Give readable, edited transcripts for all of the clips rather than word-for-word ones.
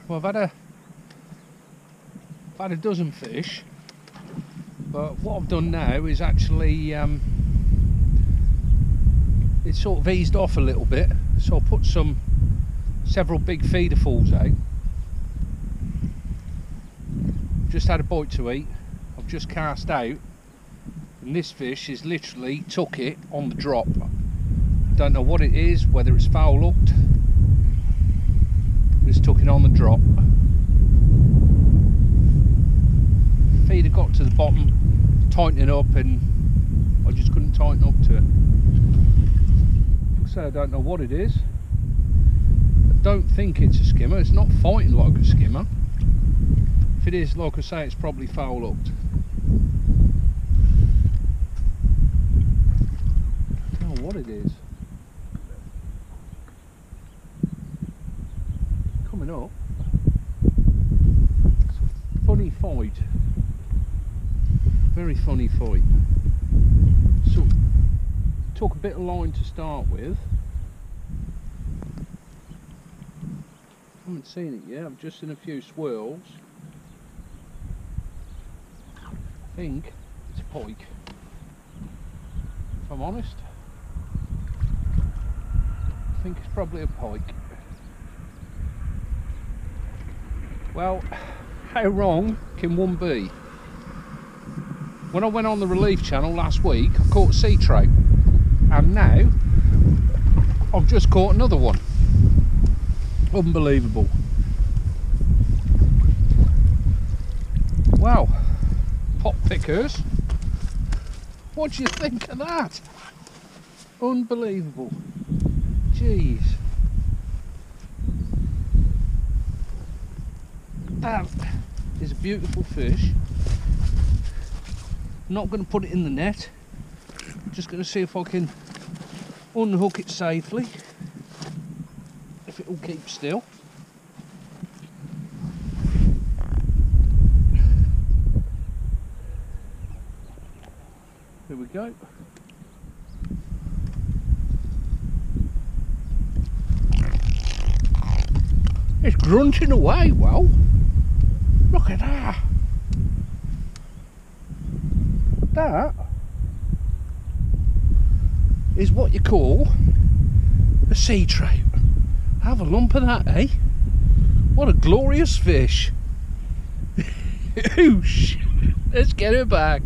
Well, I've had a dozen fish, but what I've done now is actually it's sort of eased off a little bit, so I put several big feeder falls out. Just had a bite to eat. I've just cast out, and this fish is literally took it on the drop. Don't know what it is, whether it's foul hooked. Just took it on the drop. Feeder got to the bottom, tightening up, and I just couldn't tighten up to it. So I don't know what it is. I don't think it's a skimmer. It's not fighting like a skimmer. If it is, like I say, it's probably foul hooked. I don't know what it is. Coming up. It's a funny fight. Very funny fight. So, took a bit of line to start with. Haven't seen it yet. I've just seen a few swirls. I think it's a pike, if I'm honest. I think it's probably a pike. Well, how wrong can one be? When I went on the relief channel last week, I caught a sea trout, and now I've just caught another one. Unbelievable. Wow. Pot pickers, what do you think of that? Unbelievable. Jeez. That is a beautiful fish. I'm not going to put it in the net. I'm just going to see if I can unhook it safely, if it will keep still. Here we go. It's grunting away. Well, look at that. That is what you call a sea trout. Have a lump of that, eh? What a glorious fish. Oosh. Let's get it back.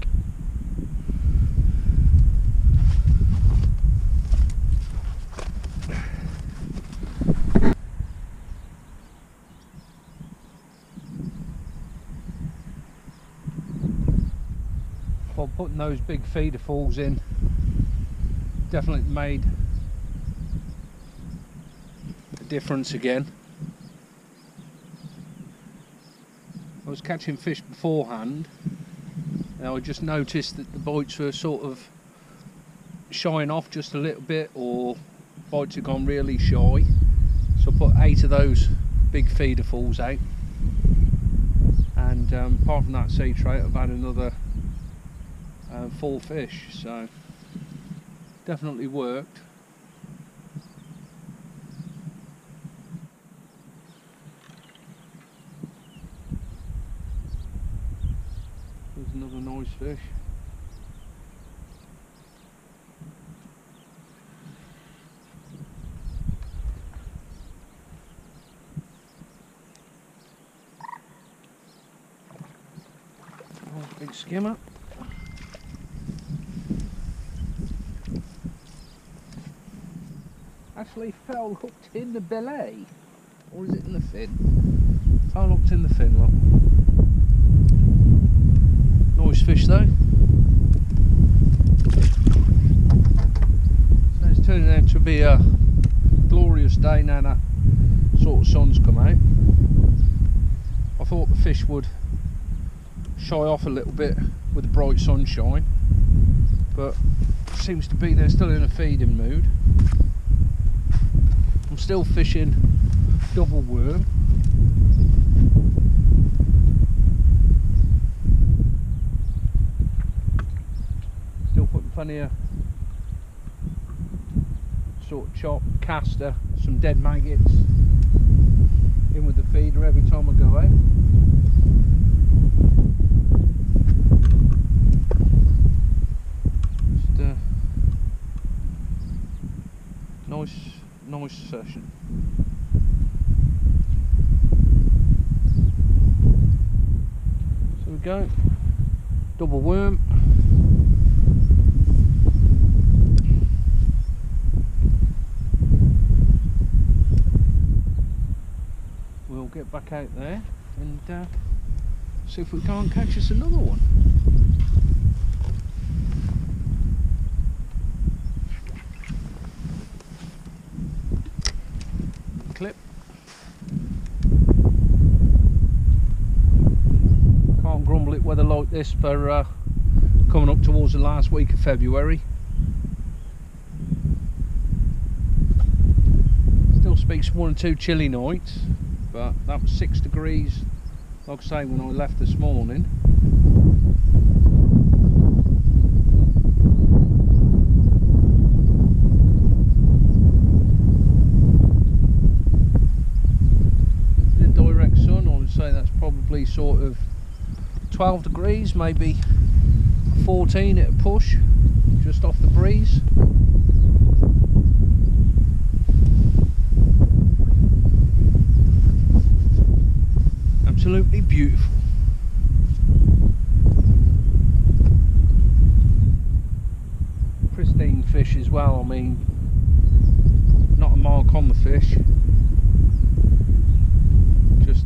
Well, putting those big feeder falls in definitely made a difference again. I was catching fish beforehand and I just noticed that the bites were sort of shying off just a little bit, or bites had gone really shy, so I put 8 of those big feeder falls out, and apart from that sea trout I've had another full fish, so definitely worked. There's another nice fish. Oh, big skimmer. Actually foul hooked in the belly, or is it in the fin? Foul hooked in the fin, look. Nice fish though. So it's turning out to be a glorious day now that sort of sun's come out. I thought the fish would shy off a little bit with the bright sunshine, but it seems to be they're still in a feeding mood. I'm still fishing double worm. Still putting plenty of sort of chop, caster, some dead maggots, in with the feeder every time I go out. Just nice session. So we go, double worm. We'll get back out there and see if we can't catch us another one. Clip. Can't grumble it weather like this for coming up towards the last week of February. Still speaks 1 or 2 chilly nights, but that was 6 degrees, like I say, when I left this morning. In direct sun, I would say that's probably sort of 12 degrees, maybe 14 at a push, just off the breeze. Absolutely beautiful. Pristine fish as well, I mean, not a mark on the fish. Just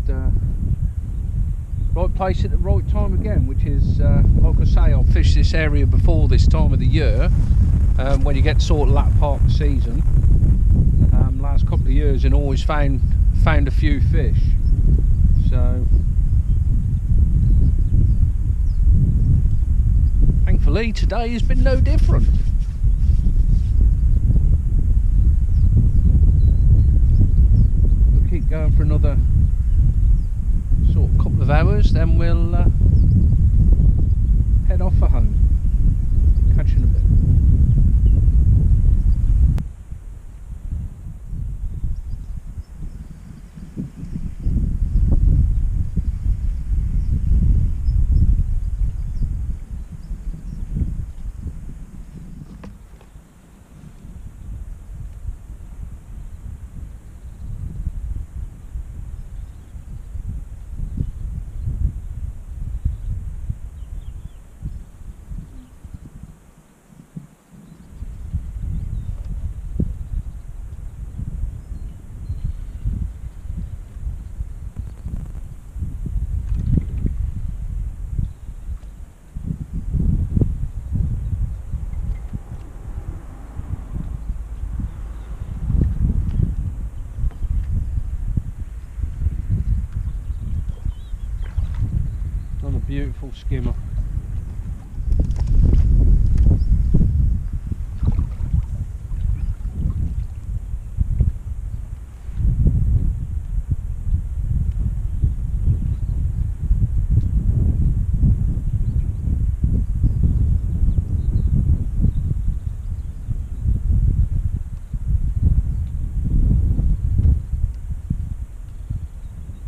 right place at the right time again, which is, like I say, I've fished this area before this time of the year, when you get sort of latter part of the season, last couple of years, and always found a few fish. So thankfully today has been no different. We'll keep going for another sort of couple of hours, then we'll head off for home. Catch you in a bit. Beautiful skimmer.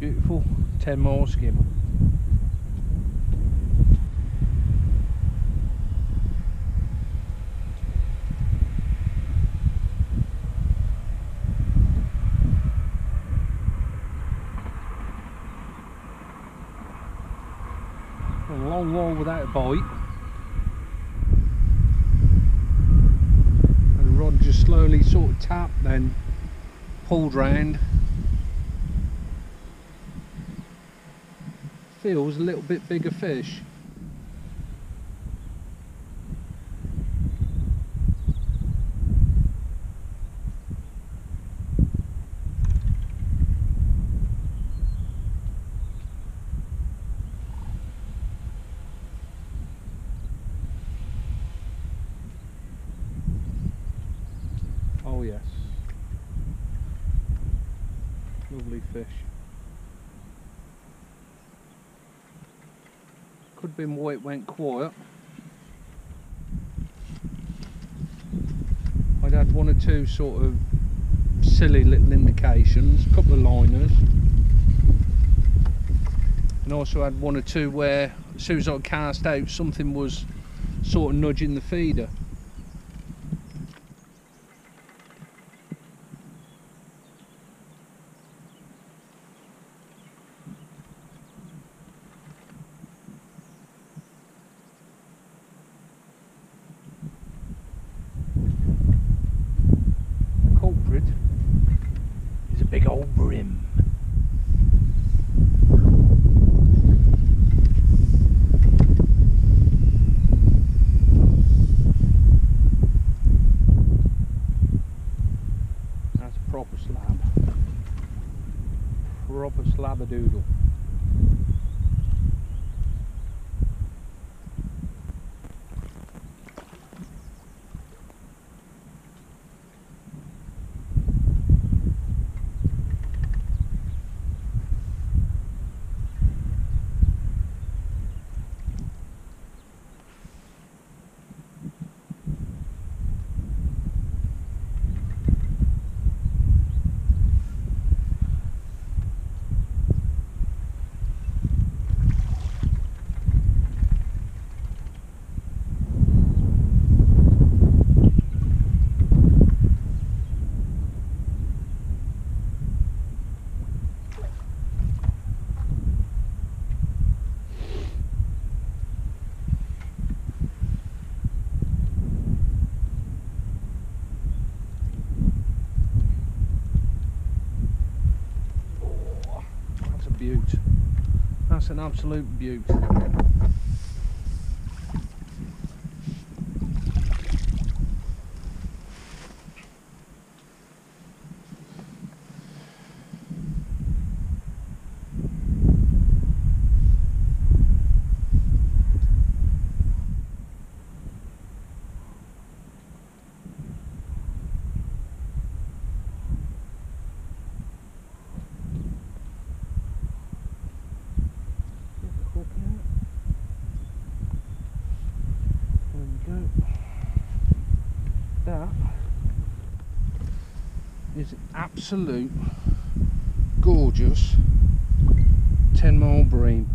Beautiful 10-mile skimmer. A long while without a bite, and the rod just slowly sort of tapped, then pulled round. Feels a little bit bigger fish. Oh yes, lovely fish. Could have been why it went quiet. I'd had 1 or 2 sort of silly little indications, a couple of liners, and also had one or two where as soon as I cast out, something was sort of nudging the feeder. The culprit is a big old bream. Proper slab. Proper slabadoodle. Beaut. That's an absolute beaut. That is absolute gorgeous 10mm bream.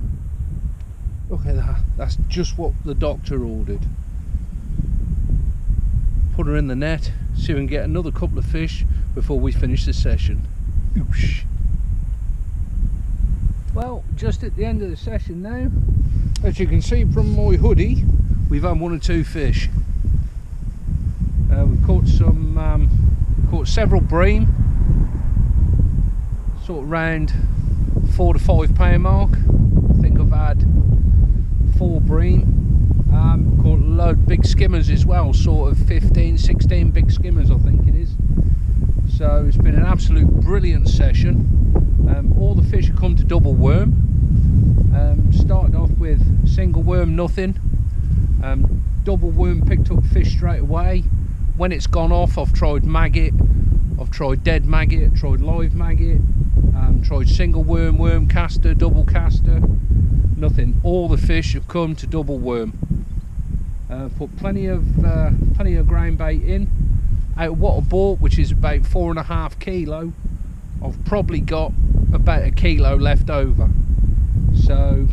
Look at that, that's just what the doctor ordered. Put her in the net, see if we can get another couple of fish before we finish the session. Oosh. Well, just at the end of the session now, as you can see from my hoodie, we've had one or two fish. We've caught several bream, sort of round 4 to 5 pound mark. I think I've had 4 bream. Caught a load of big skimmers as well, sort of 15, 16 big skimmers I think it is. So it's been an absolute brilliant session. All the fish have come to double worm. Started off with single worm, nothing. Double worm picked up fish straight away. When it's gone off, I've tried maggot, I've tried dead maggot, tried live maggot, tried single worm, worm caster, double caster, nothing. All the fish have come to double worm. Put plenty of ground bait in. Out of what I bought, which is about 4.5 kilo, I've probably got about 1 kilo left over. So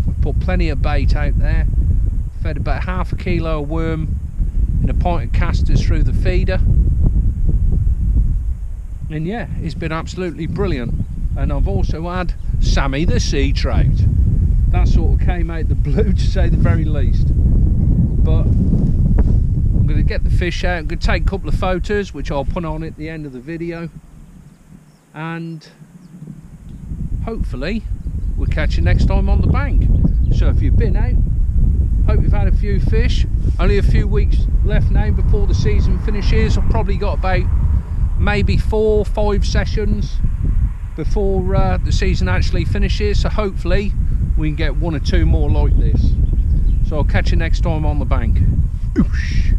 I've put plenty of bait out there. Fed about 1/2 kilo of worm in a pint of casters through the feeder, and yeah, it's been absolutely brilliant. And I've also had Sammy the sea trout. That sort of came out the blue, to say the very least. But I'm going to get the fish out. I'm going to take a couple of photos which I'll put on at the end of the video, and hopefully we'll catch you next time on the bank. So if you've been out, hope you've had a few fish. Only a few weeks left now before the season finishes. I've probably got about maybe 4 or 5 sessions before the season actually finishes, so hopefully we can get 1 or 2 more like this. So I'll catch you next time on the bank. Oosh.